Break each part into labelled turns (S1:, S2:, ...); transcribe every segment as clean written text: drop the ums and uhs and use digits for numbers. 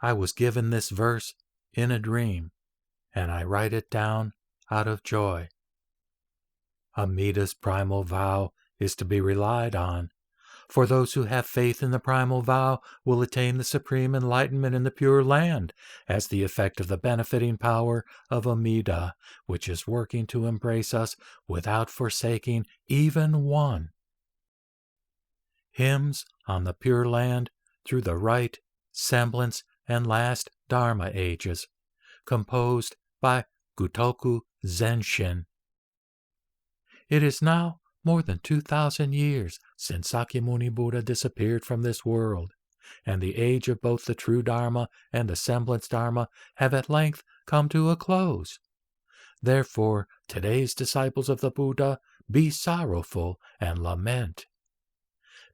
S1: I was given this verse in a dream, and I write it down out of joy. Amida's primal vow is to be relied on, for those who have faith in the primal vow will attain the supreme enlightenment in the Pure Land as the effect of the benefiting power of Amida, which is working to embrace us without forsaking even one. Hymns on the Pure Land through the right, semblance, and last Dharma ages, composed by Gutoku Zenshin. It is now more than 2,000 years since Sakyamuni Buddha disappeared from this world, and the age of both the true Dharma and the semblance Dharma have at length come to a close. Therefore, today's disciples of the Buddha be sorrowful and lament,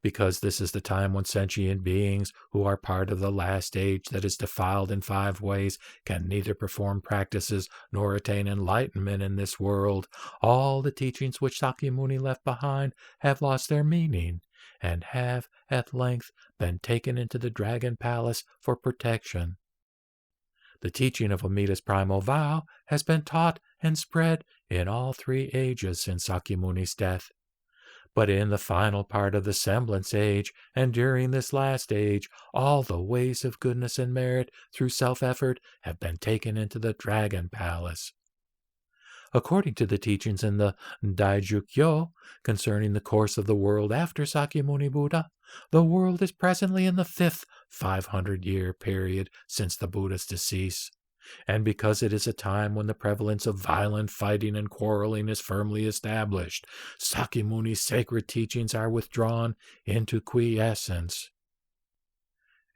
S1: because this is the time when sentient beings who are part of the last age that is defiled in 5 ways can neither perform practices nor attain enlightenment in this world. All the teachings which Sakyamuni left behind have lost their meaning and have at length been taken into the Dragon Palace for protection. The teaching of Amida's primal vow has been taught and spread in all 3 ages since Sakyamuni's death. But in the final part of the semblance age and during this last age, all the ways of goodness and merit through self-effort have been taken into the Dragon Palace. According to the teachings in the Daijukyo concerning the course of the world after Sakyamuni Buddha, the world is presently in the 5th 500-year period since the Buddha's decease. And because it is a time when the prevalence of violent fighting and quarreling is firmly established, Sakyamuni's sacred teachings are withdrawn into quiescence.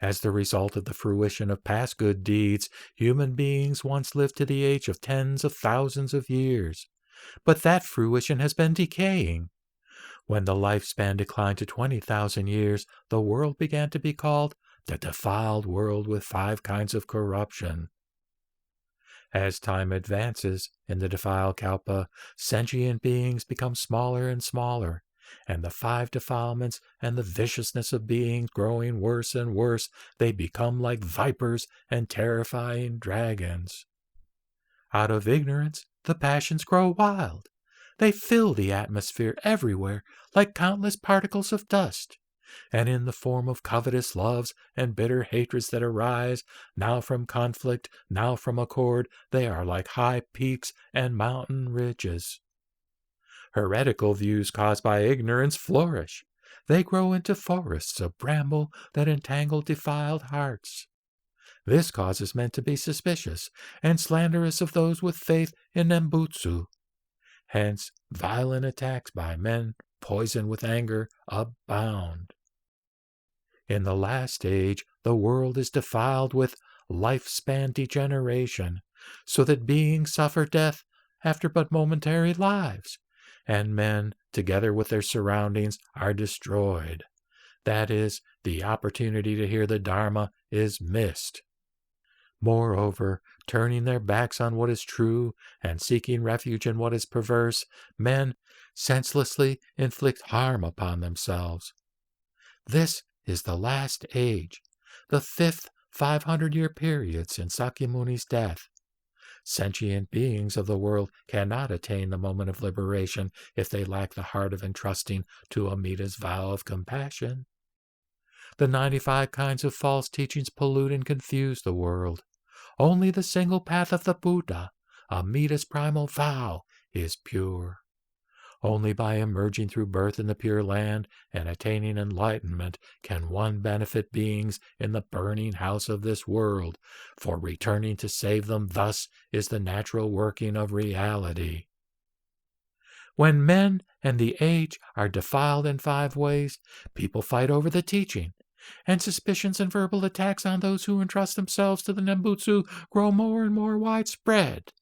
S1: As the result of the fruition of past good deeds, human beings once lived to the age of tens of thousands of years. But that fruition has been decaying. When the lifespan declined to 20,000 years, the world began to be called the defiled world with 5 kinds of corruption. As time advances in the defiled kalpa, sentient beings become smaller and smaller, and the 5 defilements and the viciousness of beings growing worse and worse, they become like vipers and terrifying dragons. Out of ignorance, the passions grow wild. They fill the atmosphere everywhere like countless particles of dust, and in the form of covetous loves and bitter hatreds that arise, now from conflict, now from accord, they are like high peaks and mountain ridges. Heretical views caused by ignorance flourish. They grow into forests of bramble that entangle defiled hearts. This causes men to be suspicious and slanderous of those with faith in Nembutsu. Hence, violent attacks by men poisoned with anger abound. In the last age, the world is defiled with lifespan degeneration, so that beings suffer death after but momentary lives, and men, together with their surroundings, are destroyed. That is, the opportunity to hear the Dharma is missed. Moreover, turning their backs on what is true and seeking refuge in what is perverse, men senselessly inflict harm upon themselves. This is the last age, the 5th 500-year period since Sakyamuni's death. Sentient beings of the world cannot attain the moment of liberation if they lack the heart of entrusting to Amida's vow of compassion. The 95 kinds of false teachings pollute and confuse the world. Only the single path of the Buddha, Amida's primal vow, is pure. Only by emerging through birth in the Pure Land and attaining enlightenment can one benefit beings in the burning house of this world, for returning to save them thus is the natural working of reality. When men and the age are defiled in 5 ways, people fight over the teaching, and suspicions and verbal attacks on those who entrust themselves to the Nembutsu grow more and more widespread.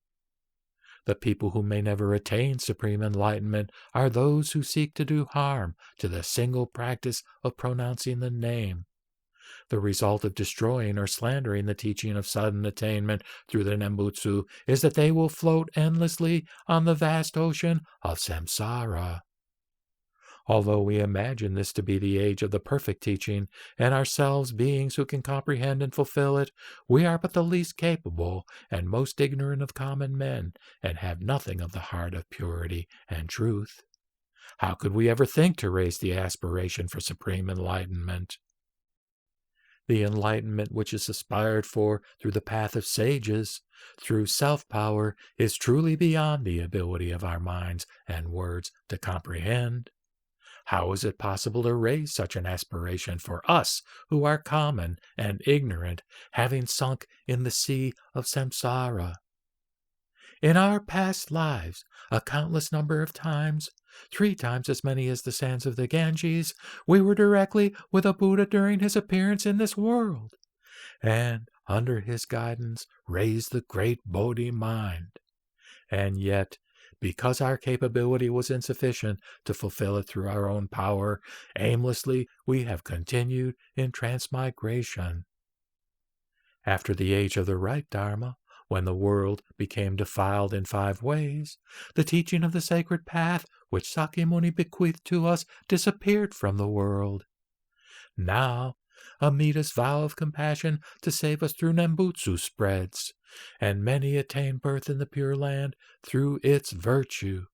S1: The people who may never attain supreme enlightenment are those who seek to do harm to the single practice of pronouncing the name. The result of destroying or slandering the teaching of sudden attainment through the Nembutsu is that they will float endlessly on the vast ocean of samsara. Although we imagine this to be the age of the perfect teaching, and ourselves beings who can comprehend and fulfill it, we are but the least capable and most ignorant of common men, and have nothing of the heart of purity and truth. How could we ever think to raise the aspiration for supreme enlightenment? The enlightenment which is aspired for through the path of sages, through self-power, is truly beyond the ability of our minds and words to comprehend. How is it possible to raise such an aspiration for us who are common and ignorant, having sunk in the sea of samsara? In our past lives, a countless number of times, 3 times as many as the sands of the Ganges, we were directly with a Buddha during his appearance in this world, and under his guidance raised the great Bodhi mind. And yet, because our capability was insufficient to fulfill it through our own power, aimlessly we have continued in transmigration. After the age of the right Dharma, when the world became defiled in 5 ways, the teaching of the sacred path which Sakyamuni bequeathed to us disappeared from the world. Now, Amida's vow of compassion to save us through Nembutsu spreads, and many attain birth in the Pure Land through its virtue.